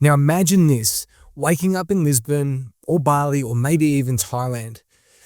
Now imagine this, waking up in Lisbon or Bali or maybe even Thailand.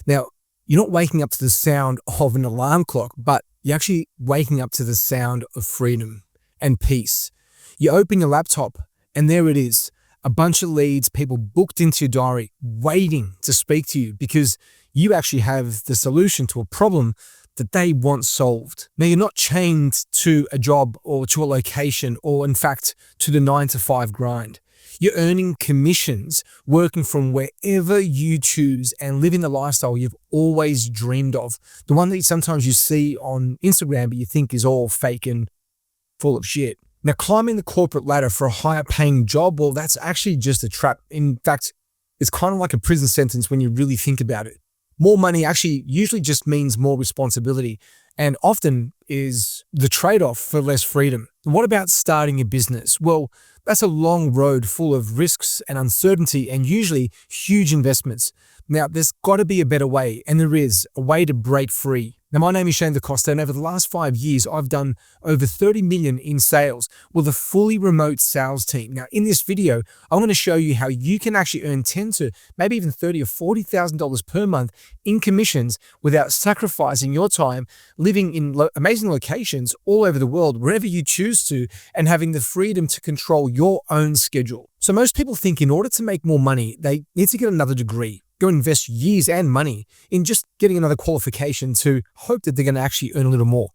Now, you're not waking up to the sound of an alarm clock, but you're actually waking up to the sound of freedom and peace. You open your laptop and there it is, a bunch of leads, people booked into your diary, waiting to speak to you because you actually have the solution to a problem that they want solved. Now, you're not chained to a job or to a location or, in fact, to the 9-to-5 grind. You're earning commissions, working from wherever you choose and living the lifestyle you've always dreamed of. The one that sometimes you see on Instagram but you think is all fake and full of shit. Now, climbing the corporate ladder for a higher paying job, well, that's actually just a trap. In fact, it's kind of like a prison sentence when you really think about it. More money actually usually just means more responsibility and often is the trade-off for less freedom. What about starting a business? Well, that's a long road full of risks and uncertainty and usually huge investments. Now, there's got to be a better way, and there is a way to break free. Now, my name is Shane DaCosta, and over the last 5 years, I've done over 30 million in sales with a fully remote sales team. Now, in this video, I'm going to show you how you can actually earn 10 to maybe even $30,000 or $40,000 per month in commissions without sacrificing your time, living in amazing locations all over the world, wherever you choose to, and having the freedom to control your own schedule. So most people think in order to make more money, they need to get another degree, go invest years and money in just getting another qualification to hope that they're going to actually earn a little more.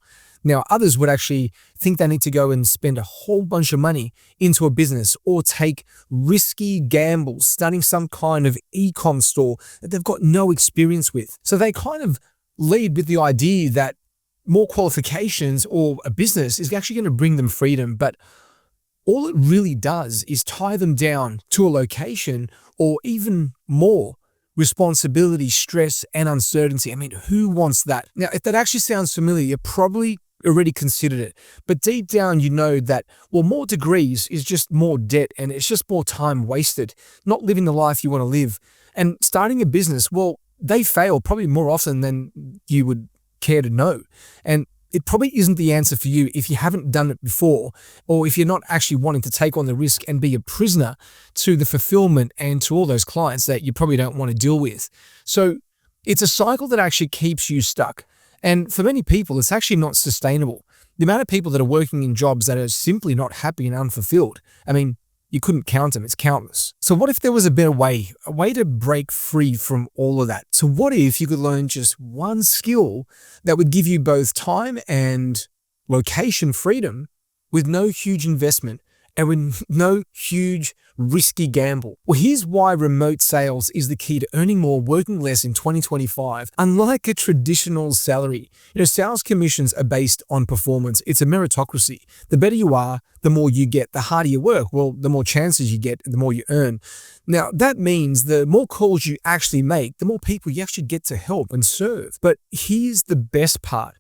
Now, others would actually think they need to go and spend a whole bunch of money into a business or take risky gambles, starting some kind of e-com store that they've got no experience with. So they kind of lead with the idea that more qualifications or a business is actually going to bring them freedom, but all it really does is tie them down to a location or even more responsibility, stress, and uncertainty. I mean, who wants that? Now, if that actually sounds familiar, you probably already considered it. But deep down, you know that, well, more degrees is just more debt and it's just more time wasted, not living the life you want to live. And starting a business, well, they fail probably more often than you would care to know. And it probably isn't the answer for you if you haven't done it before, or if you're not actually wanting to take on the risk and be a prisoner to the fulfillment and to all those clients that you probably don't want to deal with. So it's a cycle that actually keeps you stuck. And for many people, it's actually not sustainable. The amount of people that are working in jobs that are simply not happy and unfulfilled, I mean, you couldn't count them. It's countless. So what if there was a better way, a way to break free from all of that? So what if you could learn just one skill that would give you both time and location freedom with no huge investment and with no huge risky gamble? Well, here's why remote sales is the key to earning more, working less in 2025. Unlike a traditional salary, sales commissions are based on performance. It's a meritocracy. The better you are, the more you get. The harder you work, well, the more chances you get, the more you earn. Now, that means the more calls you actually make, the more people you actually get to help and serve. But here's the best part.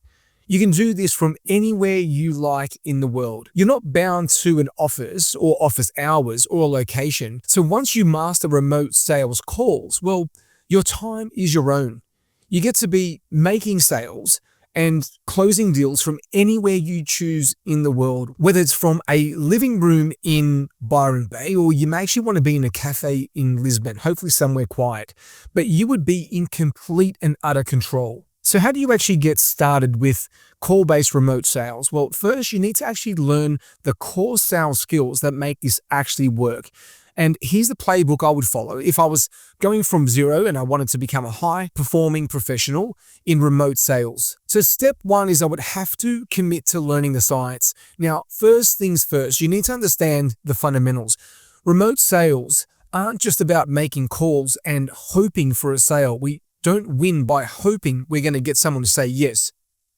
You can do this from anywhere you like in the world. You're not bound to an office or office hours or a location. So once you master remote sales calls, well, your time is your own. You get to be making sales and closing deals from anywhere you choose in the world, whether it's from a living room in Byron Bay, or you may actually want to be in a cafe in Lisbon, hopefully somewhere quiet, but you would be in complete and utter control. So how do you actually get started with call-based remote sales? Well, first you need to actually learn the core sales skills that make this actually work. And here's the playbook I would follow if I was going from zero and I wanted to become a high-performing professional in remote sales. So step one is I would have to commit to learning the science. Now, first things first, you need to understand the fundamentals. Remote sales aren't just about making calls and hoping for a sale. We don't win by hoping we're going to get someone to say yes.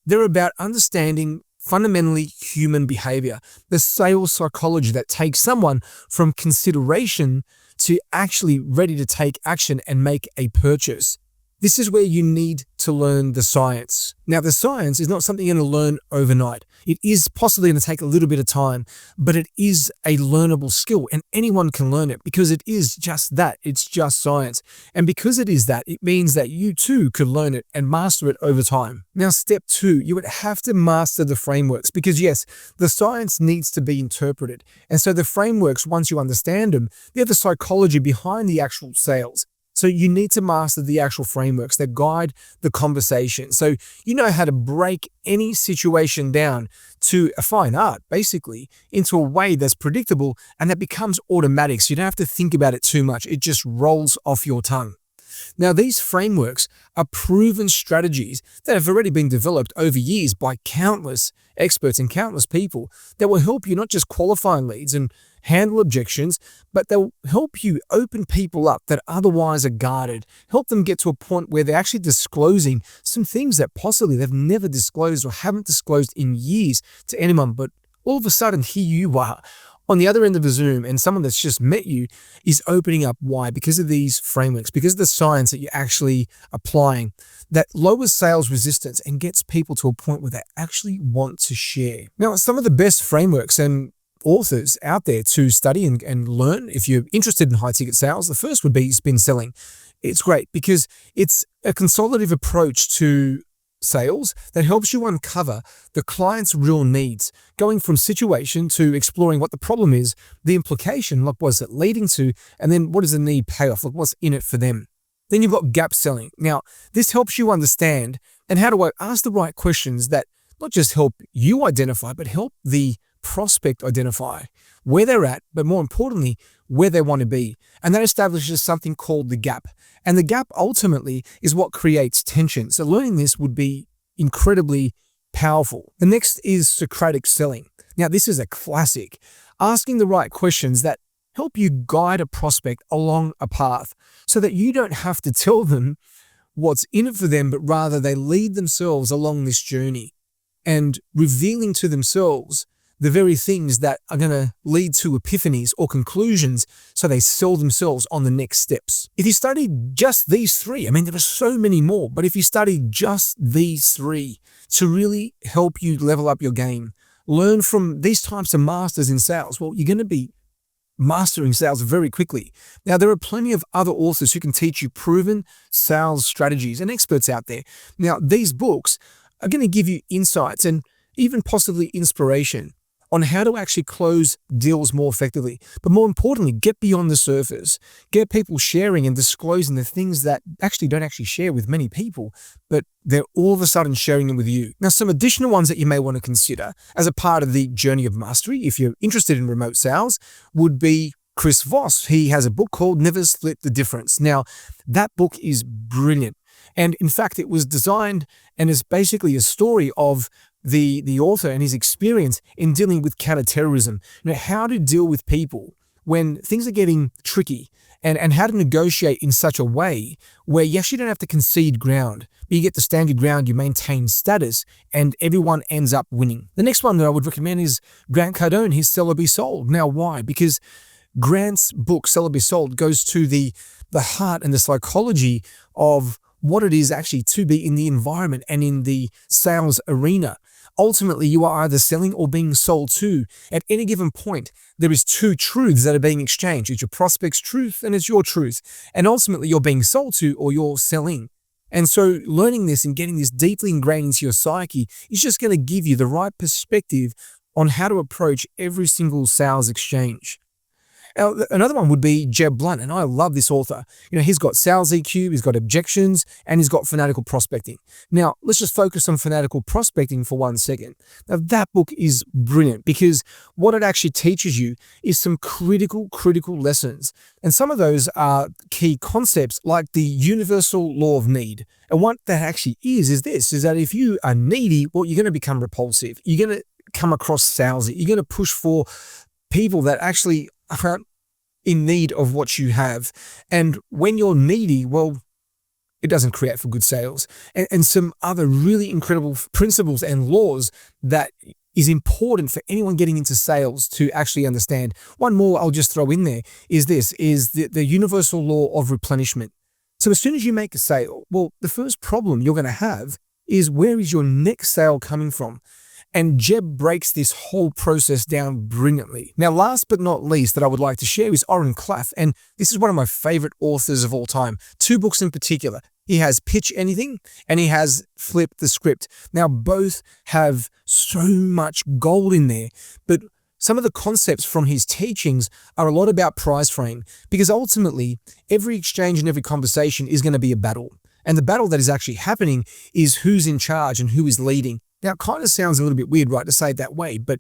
They're about understanding fundamentally human behavior, the sales psychology that takes someone from consideration to actually ready to take action and make a purchase. This is where you need to learn the science. Now, the science is not something you're going to learn overnight. It is possibly going to take a little bit of time, but it is a learnable skill and anyone can learn it because it is just that. It's just science. And because it is that, it means that you too could learn it and master it over time. Now, step 2, you would have to master the frameworks because yes, the science needs to be interpreted. And so the frameworks, once you understand them, they're the psychology behind the actual sales. So you need to master the actual frameworks that guide the conversation. So you know how to break any situation down to a fine art, basically, into a way that's predictable and that becomes automatic. So you don't have to think about it too much. It just rolls off your tongue. Now, these frameworks are proven strategies that have already been developed over years by countless experts and countless people that will help you not just qualify leads and handle objections, but they'll help you open people up that otherwise are guarded, help them get to a point where they're actually disclosing some things that possibly they've never disclosed or haven't disclosed in years to anyone, but all of a sudden here you are on the other end of the Zoom and someone that's just met you is opening up. Why? Because of these frameworks, because of the science that you're actually applying that lowers sales resistance and gets people to a point where they actually want to share. Now, some of the best frameworks and authors out there to study and learn, if you're interested in high ticket sales, the first would be spin selling. It's great because it's a consolidative approach to sales that helps you uncover the client's real needs, going from situation to exploring what the problem is, the implication, like what's it leading to, and then what does the need pay off, like what's in it for them. Then you've got gap selling. Now, this helps you understand and how do I ask the right questions that not just help you identify, but help the prospect identify where they're at, but more importantly, where they want to be. And that establishes something called the gap. And the gap ultimately is what creates tension. So learning this would be incredibly powerful. The next is Socratic selling. Now, this is a classic, asking the right questions that help you guide a prospect along a path so that you don't have to tell them what's in it for them, but rather they lead themselves along this journey and revealing to themselves the very things that are going to lead to epiphanies or conclusions so they sell themselves on the next steps. If you study just these 3, I mean, there are so many more, but if you study just these 3 to really help you level up your game, learn from these types of masters in sales, well, you're going to be mastering sales very quickly. Now, there are plenty of other authors who can teach you proven sales strategies and experts out there. Now, these books are going to give you insights and even possibly inspiration on how to actually close deals more effectively. But more importantly, get beyond the surface. Get people sharing and disclosing the things that don't actually share with many people, but they're all of a sudden sharing them with you. Now, some additional ones that you may want to consider as a part of the journey of mastery, if you're interested in remote sales, would be Chris Voss. He has a book called Never Split the Difference. Now, that book is brilliant. And in fact, it was designed and is basically a story of the author and his experience in dealing with counterterrorism. You know, how to deal with people when things are getting tricky and how to negotiate in such a way where you actually don't have to concede ground, but you get to stand your ground, you maintain status, and everyone ends up winning. The next one that I would recommend is Grant Cardone, his Sell or Be Sold. Now, why? Because Grant's book, Sell or Be Sold, goes to the heart and the psychology of what it is actually to be in the environment and in the sales arena. Ultimately, you are either selling or being sold to. At any given point, there is 2 truths that are being exchanged. It's your prospect's truth and it's your truth. And ultimately, you're being sold to or you're selling. And so learning this and getting this deeply ingrained into your psyche is just going to give you the right perspective on how to approach every single sales exchange. Now, another one would be Jeb Blunt, and I love this author. You know, he's got sales EQ, he's got objections, and he's got fanatical prospecting. Now, let's just focus on fanatical prospecting for 1 second. Now, that book is brilliant because what it actually teaches you is some critical lessons. And some of those are key concepts like the universal law of need. And what that actually is that if you are needy, well, you're going to become repulsive. You're going to come across salesy. You're going to push for people that actually aren't in need of what you have. And when you're needy, well, it doesn't create for good sales. And some other really incredible principles and laws that is important for anyone getting into sales to actually understand. One more I'll just throw in there is the universal law of replenishment. So as soon as you make a sale, well, the first problem you're going to have is where is your next sale coming from? And Jeb breaks this whole process down brilliantly. Now, last but not least that I would like to share is Oren Klaff, and this is one of my favorite authors of all time. 2 books in particular. He has Pitch Anything and he has Flip the Script. Now, both have so much gold in there, but some of the concepts from his teachings are a lot about prize frame, because ultimately every exchange and every conversation is going to be a battle. And the battle that is actually happening is who's in charge and who is leading. Now, it kind of sounds a little bit weird, right, to say it that way, but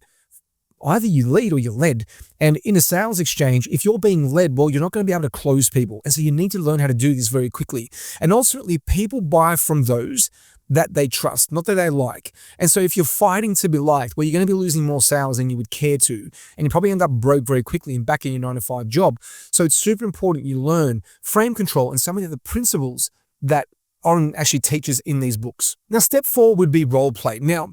either you lead or you're led. And in a sales exchange, if you're being led, well, you're not going to be able to close people. And so you need to learn how to do this very quickly. And ultimately, people buy from those that they trust, not that they like. And so if you're fighting to be liked, well, you're going to be losing more sales than you would care to. And you probably end up broke very quickly and back in your 9-to-5 job. So it's super important you learn frame control and some of the other principles that Oren actually teaches in these books. Now, step 4 would be role play. Now,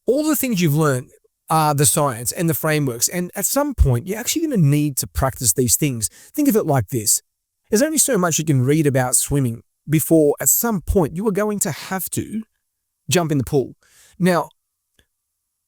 all the things you've learned are the science and the frameworks. And at some point, you're actually going to need to practice these things. Think of it like this. There's only so much you can read about swimming before at some point you are going to have to jump in the pool. Now,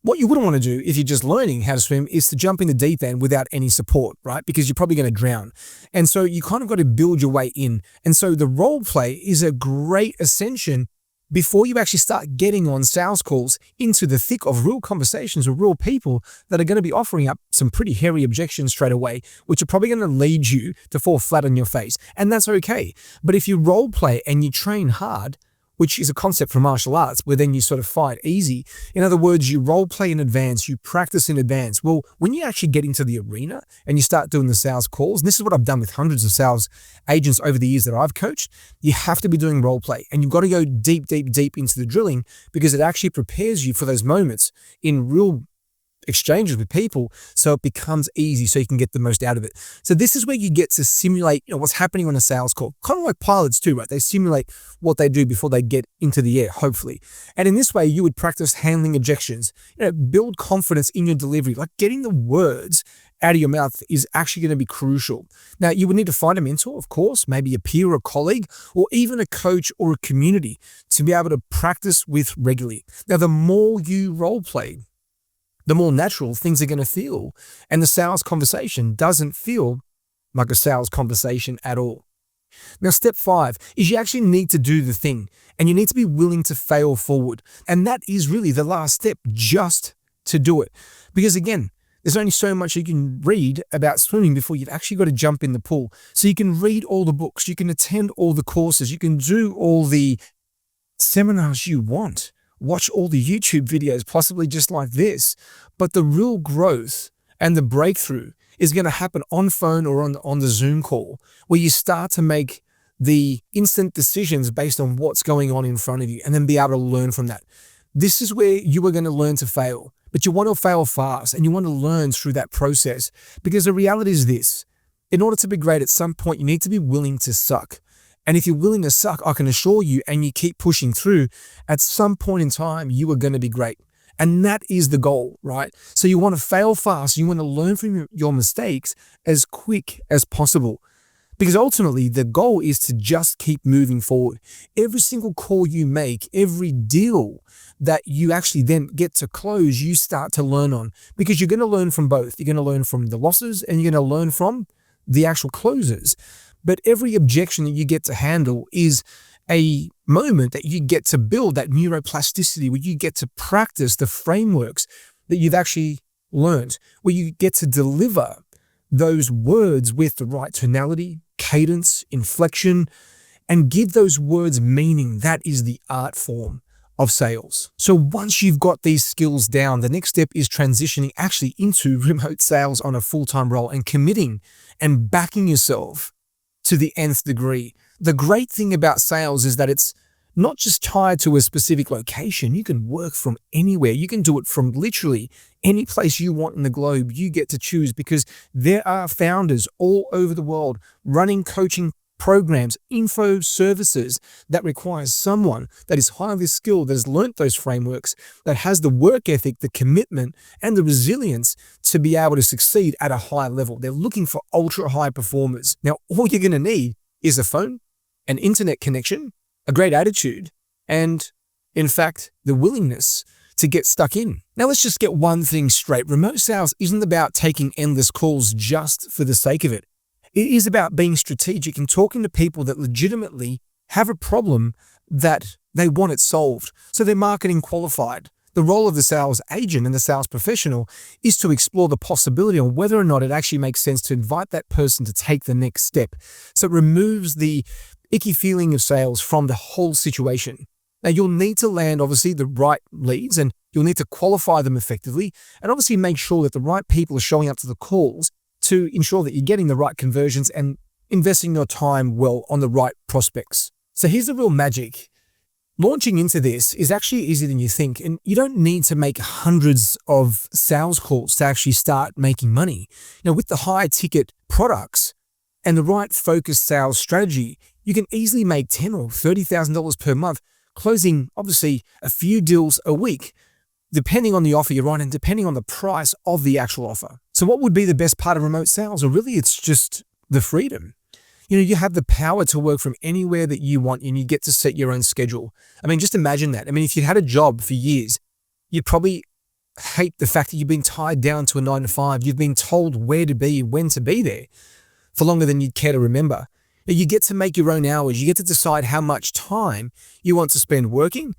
what you wouldn't want to do if you're just learning how to swim is to jump in the deep end without any support, right? Because you're probably going to drown. And so you kind of got to build your way in. And so the role play is a great ascension before you actually start getting on sales calls into the thick of real conversations with real people that are going to be offering up some pretty hairy objections straight away, which are probably going to lead you to fall flat on your face. And that's okay. But if you role play and you train hard, which is a concept from martial arts where then you sort of fight easy. In other words, you role play in advance, you practice in advance. Well, when you actually get into the arena and you start doing the sales calls, and this is what I've done with hundreds of sales agents over the years that I've coached, you have to be doing role play and you've got to go deep, deep, deep into the drilling because it actually prepares you for those moments in real exchanges with people, so it becomes easy so you can get the most out of it. So this is where you get to simulate, what's happening on a sales call. Kind of like pilots too, right? They simulate what they do before they get into the air, hopefully. And in this way, you would practice handling objections, build confidence in your delivery, like getting the words out of your mouth is actually going to be crucial. Now, you would need to find a mentor, of course, maybe a peer or a colleague, or even a coach or a community to be able to practice with regularly. Now, the more you role play, the more natural things are going to feel. And the sales conversation doesn't feel like a sales conversation at all. Now, step 5 is you actually need to do the thing and you need to be willing to fail forward. And that is really the last step, just to do it. Because again, there's only so much you can read about swimming before you've actually got to jump in the pool. So you can read all the books, you can attend all the courses, you can do all the seminars you want. Watch all the YouTube videos, possibly just like this. But the real growth and the breakthrough is going to happen on phone or on the Zoom call, where you start to make the instant decisions based on what's going on in front of you and then be able to learn from that. This is where you are going to learn to fail, but you want to fail fast and you want to learn through that process, because the reality is this: in order to be great at some point, you need to be willing to suck. And if you're willing to suck, I can assure you, and you keep pushing through, at some point in time, you are going to be great. And that is the goal, right? So you want to fail fast. You want to learn from your mistakes as quick as possible. Because ultimately, the goal is to just keep moving forward. Every single call you make, every deal that you actually then get to close, you start to learn on. Because you're going to learn from both. You're going to learn from the losses and you're going to learn from the actual closes. But every objection that you get to handle is a moment that you get to build that neuroplasticity, where you get to practice the frameworks that you've actually learned, where you get to deliver those words with the right tonality, cadence, inflection, and give those words meaning. That is the art form of sales. So once you've got these skills down, the next step is transitioning actually into remote sales on a full-time role and committing and backing yourself to the nth degree. The great thing about sales is that it's not just tied to a specific location. You can work from anywhere. You can do it from literally any place you want in the globe. You get to choose, because there are founders all over the world running coaching programs, info services that requires someone that is highly skilled, that has learnt those frameworks, that has the work ethic, the commitment, and the resilience to be able to succeed at a high level. They're looking for ultra high performers. Now, all you're going to need is a phone, an internet connection, a great attitude, and in fact, the willingness to get stuck in. Now let's just get one thing straight. Remote sales isn't about taking endless calls just for the sake of it. It is about being strategic and talking to people that legitimately have a problem that they want it solved. So they're marketing qualified. The role of the sales agent and the sales professional is to explore the possibility on whether or not it actually makes sense to invite that person to take the next step. So it removes the icky feeling of sales from the whole situation. Now you'll need to land obviously the right leads and you'll need to qualify them effectively and obviously make sure that the right people are showing up to the calls to ensure that you're getting the right conversions and investing your time well on the right prospects. So here's the real magic. Launching into this is actually easier than you think, and you don't need to make hundreds of sales calls to actually start making money. Now, with the high ticket products and the right focused sales strategy, you can easily make $10,000 or $30,000 per month, closing obviously a few deals a week, depending on the offer you're on and depending on the price of the actual offer. So what would be the best part of remote sales? Or really, it's just the freedom. You have the power to work from anywhere that you want and you get to set your own schedule. I mean, just imagine that. I mean, if you had a job for years, you'd probably hate the fact that you've been tied down to a 9 to 5. You've been told where to be, when to be there for longer than you'd care to remember. You get to make your own hours. You get to decide how much time you want to spend working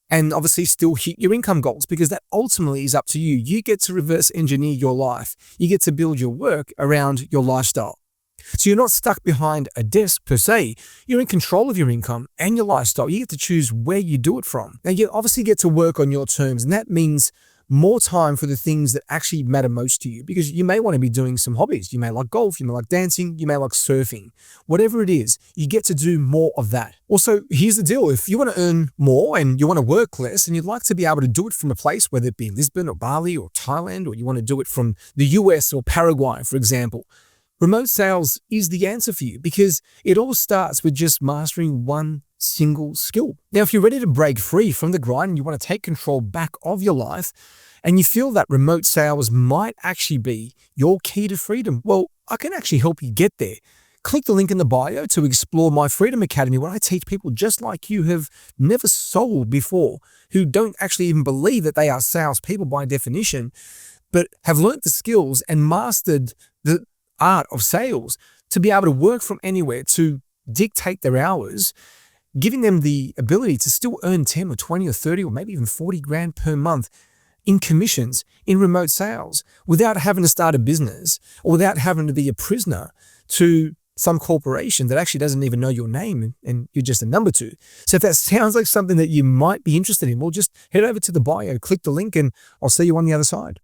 and obviously still hit your income goals because that ultimately is up to you. You get to reverse engineer your life. You get to build your work around your lifestyle. So you're not stuck behind a desk per se. You're in control of your income and your lifestyle. You get to choose where you do it from. Now you obviously get to work on your terms, and that means more time for the things that actually matter most to you because you may want to be doing some hobbies. You may like golf, you may like dancing, you may like surfing. Whatever it is, you get to do more of that. Also, here's the deal. If you want to earn more and you want to work less and you'd like to be able to do it from a place, whether it be Lisbon or Bali or Thailand, or you want to do it from the US or Paraguay, for example, remote sales is the answer for you because it all starts with just mastering one single skill. Now, if you're ready to break free from the grind and you want to take control back of your life and you feel that remote sales might actually be your key to freedom, well, I can actually help you get there. Click the link in the bio to explore my Freedom Academy where I teach people just like you have never sold before, who don't actually even believe that they are salespeople by definition, but have learnt the skills and mastered the art of sales to be able to work from anywhere, to dictate their hours, giving them the ability to still earn 10 or 20 or 30 or maybe even 40 grand per month in commissions in remote sales without having to start a business or without having to be a prisoner to some corporation that actually doesn't even know your name and you're just a number to. So if that sounds like something that you might be interested in, well, just head over to the bio, click the link, and I'll see you on the other side.